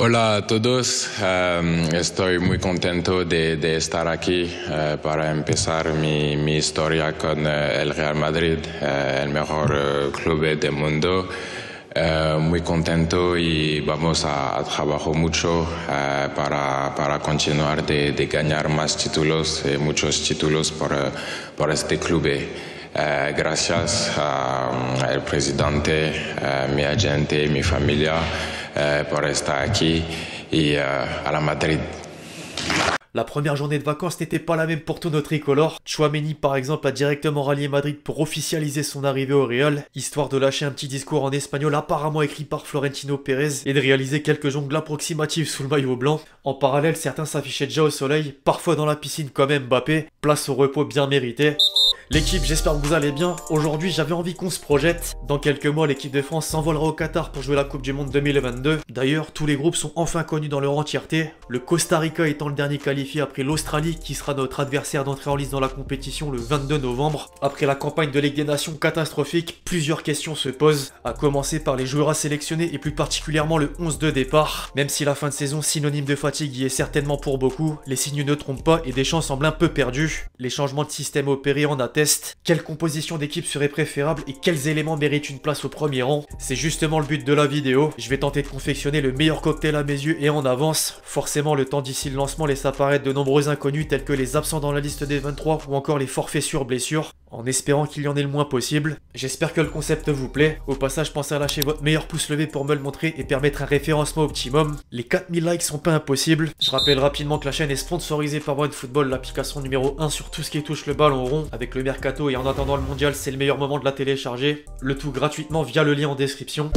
Hola a todos, estoy muy contento de estar aquí para empezar mi historia con el Real Madrid, el mejor club del mundo. Muy contento y vamos a trabajar mucho para continuar de ganar más títulos, muchos títulos por este club. Gracias al presidente, mi agente, mi familia por estar aquí y a la Madrid. La première journée de vacances n'était pas la même pour tous nos tricolores. Tchouaméni par exemple a directement rallié Madrid pour officialiser son arrivée au Real, histoire de lâcher un petit discours en espagnol apparemment écrit par Florentino Pérez et de réaliser quelques jongles approximatifs sous le maillot blanc. En parallèle, certains s'affichaient déjà au soleil, parfois dans la piscine comme Mbappé, place au repos bien mérité. L'équipe, j'espère que vous allez bien. Aujourd'hui, j'avais envie qu'on se projette. Dans quelques mois, l'équipe de France s'envolera au Qatar pour jouer la Coupe du Monde 2022. D'ailleurs, tous les groupes sont enfin connus dans leur entièreté. Le Costa Rica étant le dernier qualifié après l'Australie, qui sera notre adversaire d'entrée en lice dans la compétition le 22 novembre. Après la campagne de Ligue des Nations catastrophique, plusieurs questions se posent. À commencer par les joueurs à sélectionner et plus particulièrement le 11 de départ. Même si la fin de saison synonyme de fatigue y est certainement pour beaucoup, les signes ne trompent pas et Deschamps semblent un peu perdus. Les changements de système opérés en attestent. Quelle composition d'équipe serait préférable et quels éléments méritent une place au premier rang? C'est justement le but de la vidéo. Je vais tenter de confectionner le meilleur cocktail à mes yeux et en avance. Forcément, le temps d'ici le lancement laisse apparaître de nombreux inconnus tels que les absents dans la liste des 23 ou encore les forfaits sur blessure, en espérant qu'il y en ait le moins possible. J'espère que le concept vous plaît. Au passage, pensez à lâcher votre meilleur pouce levé pour me le montrer et permettre un référencement optimum. Les 4000 likes sont pas impossibles. Je rappelle rapidement que la chaîne est sponsorisée par OneFootball, l'application numéro 1 sur tout ce qui touche le ballon rond. Avec le mercato et en attendant le mondial, c'est le meilleur moment de la télécharger. Le tout gratuitement via le lien en description.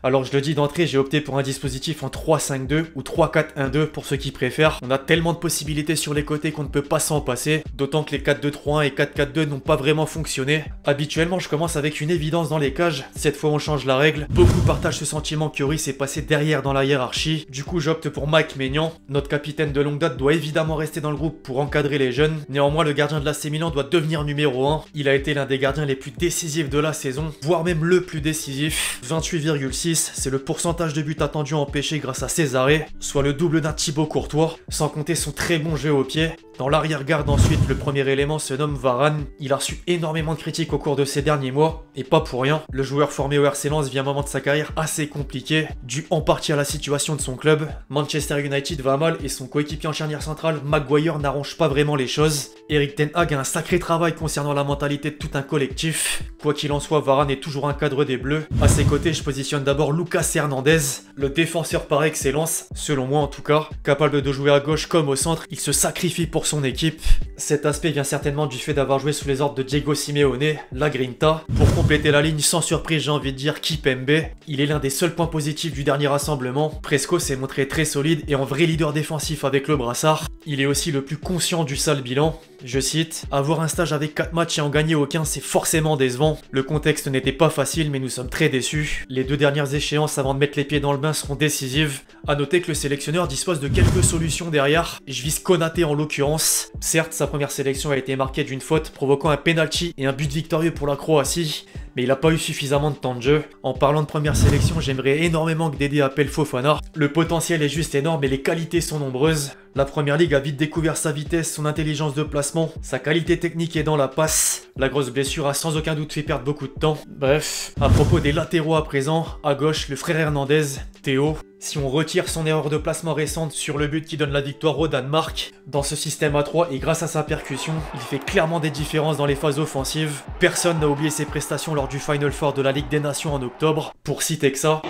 Alors je le dis d'entrée, j'ai opté pour un dispositif en 3-5-2 ou 3-4-1-2 pour ceux qui préfèrent. On a tellement de possibilités sur les côtés qu'on ne peut pas s'en passer, d'autant que les 4-2-3-1 et 4-4-2 n'ont pas vraiment fonctionné. Habituellement, je commence avec une évidence dans les cages. Cette fois, on change la règle. Beaucoup partagent ce sentiment que Lloris est passé derrière dans la hiérarchie. Du coup, j'opte pour Mike Maignan. Notre capitaine de longue date doit évidemment rester dans le groupe pour encadrer les jeunes. Néanmoins, le gardien de l'AC Milan doit devenir numéro 1. Il a été l'un des gardiens les plus décisifs de la saison, voire même le plus décisif. 28,6. C'est le pourcentage de buts attendus empêchés grâce à ses arrêts, soit le double d'un Thibaut Courtois, sans compter son très bon jeu au pied. Dans l'arrière-garde ensuite, le premier élément se nomme Varane. Il a reçu énormément de critiques au cours de ces derniers mois, et pas pour rien. Le joueur formé au RC Lens vit un moment de sa carrière assez compliqué, dû en partie à la situation de son club. Manchester United va mal et son coéquipier en charnière centrale, Maguire, n'arrange pas vraiment les choses. Eric Ten Hag a un sacré travail concernant la mentalité de tout un collectif. Quoi qu'il en soit, Varane est toujours un cadre des Bleus. À ses côtés, je positionne d'abord Lucas Hernandez, le défenseur par excellence, selon moi en tout cas. Capable de jouer à gauche comme au centre, il se sacrifie pour son équipe. Cet aspect vient certainement du fait d'avoir joué sous les ordres de Diego Simeone, la Grinta. Pour compléter la ligne, sans surprise, j'ai envie de dire Kipembe. Il est l'un des seuls points positifs du dernier rassemblement. Presco s'est montré très solide et en vrai leader défensif avec le brassard. Il est aussi le plus conscient du sale bilan. Je cite, « Avoir un stage avec 4 matchs et en gagner aucun, c'est forcément décevant. Le contexte n'était pas facile, mais nous sommes très déçus. Les 2 dernières échéances avant de mettre les pieds dans le bain seront décisives. A noter que le sélectionneur dispose de quelques solutions derrière. Je vise Konaté en l'occurrence. Certes, sa première sélection a été marquée d'une faute, provoquant un penalty et un but victorieux pour la Croatie, mais il n'a pas eu suffisamment de temps de jeu. En parlant de première sélection, j'aimerais énormément que Dédé appelle Fofana. Le potentiel est juste énorme et les qualités sont nombreuses. La Première Ligue a vite découvert sa vitesse, son intelligence de placement, sa qualité technique et dans la passe. La grosse blessure a sans aucun doute fait perdre beaucoup de temps. Bref, à propos des latéraux à présent, à gauche, le frère Hernandez, Théo. Si on retire son erreur de placement récente sur le but qui donne la victoire au Danemark, dans ce système à 3 et grâce à sa percussion, il fait clairement des différences dans les phases offensives. Personne n'a oublié ses prestations lors du Final Four de la Ligue des Nations en octobre, pour citer que ça.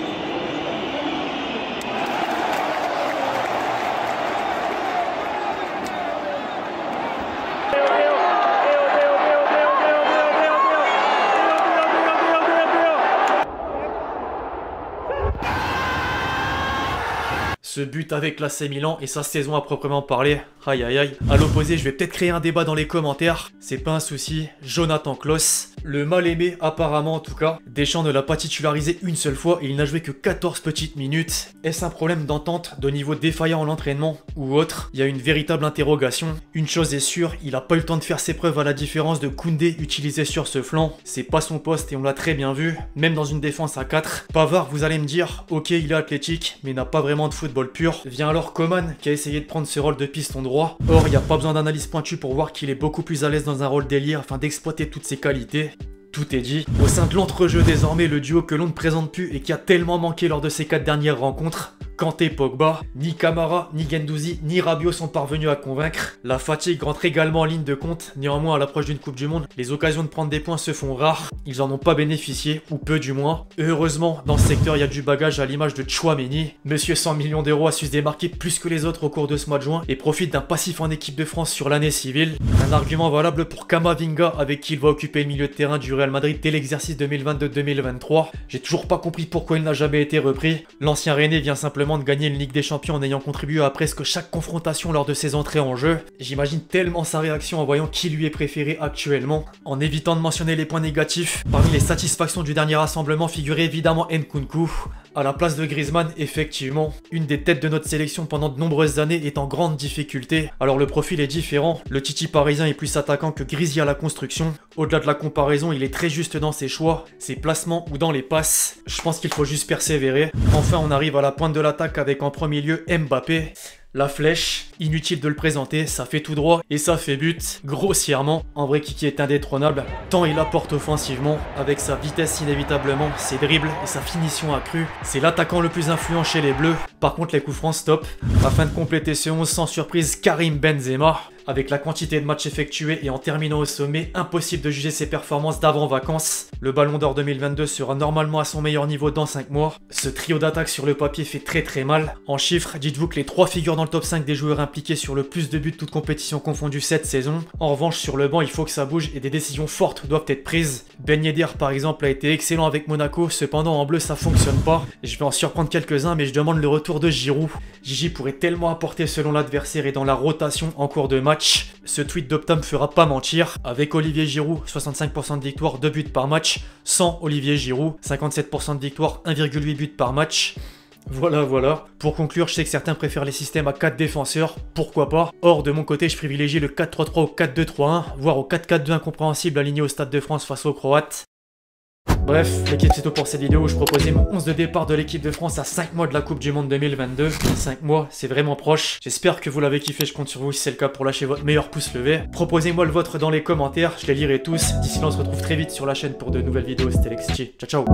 Ce but avec l'AC Milan et sa saison à proprement parler Aïe aïe aïe. À l'opposé, je vais peut-être créer un débat dans les commentaires. C'est pas un souci. Jonathan Klaus, le mal aimé apparemment en tout cas. Deschamps ne l'a pas titularisé une seule fois et il n'a joué que 14 petites minutes. Est-ce un problème d'entente, de niveau défaillant en entraînement ou autre? Il y a une véritable interrogation. Une chose est sûre, il a pas eu le temps de faire ses preuves à la différence de Koundé utilisé sur ce flanc. C'est pas son poste et on l'a très bien vu, même dans une défense à 4. Pavard, vous allez me dire, ok il est athlétique, mais n'a pas vraiment de football pur. Vient alors Coman qui a essayé de prendre ce rôle de piston droit. Or, il n'y a pas besoin d'analyse pointue pour voir qu'il est beaucoup plus à l'aise dans un rôle d'ailier afin d'exploiter toutes ses qualités. Tout est dit. Au sein de l'entrejeu désormais, le duo que l'on ne présente plus et qui a tellement manqué lors de ces 4 dernières rencontres, Kanté Pogba, ni Camara, ni Guendouzi, ni Rabiot sont parvenus à convaincre. La fatigue rentre également en ligne de compte. Néanmoins, à l'approche d'une Coupe du Monde, les occasions de prendre des points se font rares. Ils en ont pas bénéficié, ou peu du moins. Heureusement, dans ce secteur, il y a du bagage à l'image de Tchouaméni. Monsieur 100 millions d'euros a su se démarquer plus que les autres au cours de ce mois de juin et profite d'un passif en équipe de France sur l'année civile. Un argument valable pour Camavinga avec qui il va occuper le milieu de terrain du Real Madrid dès l'exercice 2022-2023. J'ai toujours pas compris pourquoi il n'a jamais été repris. L'ancien Rennais vient simplement de gagner une Ligue des Champions en ayant contribué à presque chaque confrontation lors de ses entrées en jeu. J'imagine tellement sa réaction en voyant qui lui est préféré actuellement. En évitant de mentionner les points négatifs, parmi les satisfactions du dernier rassemblement figurait évidemment Nkunku. À la place de Griezmann, effectivement, une des têtes de notre sélection pendant de nombreuses années est en grande difficulté. Alors le profil est différent, le Titi parisien est plus attaquant que Griezmann à la construction. Au-delà de la comparaison, il est très juste dans ses choix, ses placements ou dans les passes. Je pense qu'il faut juste persévérer. Enfin, on arrive à la pointe de l'attaque avec en premier lieu Mbappé. La flèche, inutile de le présenter, ça fait tout droit et ça fait but, grossièrement. En vrai, Kiki est indétrônable, tant il apporte offensivement, avec sa vitesse inévitablement, ses dribbles et sa finition accrue. C'est l'attaquant le plus influent chez les Bleus. Par contre, les coups francs, stop. Afin de compléter ce 11 sans surprise, Karim Benzema. Avec la quantité de matchs effectués et en terminant au sommet, impossible de juger ses performances d'avant vacances. Le Ballon d'Or 2022 sera normalement à son meilleur niveau dans 5 mois. Ce trio d'attaque sur le papier fait très mal. En chiffres, dites-vous que les 3 figurent dans le top 5 des joueurs impliqués sur le plus de buts toutes compétitions confondues cette saison. En revanche, sur le banc, il faut que ça bouge et des décisions fortes doivent être prises. Ben Yedder par exemple a été excellent avec Monaco, cependant en bleu ça fonctionne pas. Je vais en surprendre quelques-uns mais je demande le retour de Giroud. Gigi pourrait tellement apporter selon l'adversaire et dans la rotation en cours de match. Ce tweet d'Opta me fera pas mentir. Avec Olivier Giroud, 65% de victoire, 2 buts par match. Sans Olivier Giroud, 57% de victoire, 1,8 buts par match. Voilà. Pour conclure, je sais que certains préfèrent les systèmes à 4 défenseurs, pourquoi pas. Or, de mon côté, je privilégie le 4-3-3 au 4-2-3-1, voire au 4-4-2 incompréhensible aligné au Stade de France face aux Croates. Bref, l'équipe c'est tout pour cette vidéo où je proposais mon 11 de départ de l'équipe de France à 5 mois de la Coupe du Monde 2022. 5 mois, c'est vraiment proche. J'espère que vous l'avez kiffé, je compte sur vous si c'est le cas pour lâcher votre meilleur pouce levé. Proposez-moi le vôtre dans les commentaires, je les lirai tous. D'ici là, on se retrouve très vite sur la chaîne pour de nouvelles vidéos. C'était Lexchi. Ciao.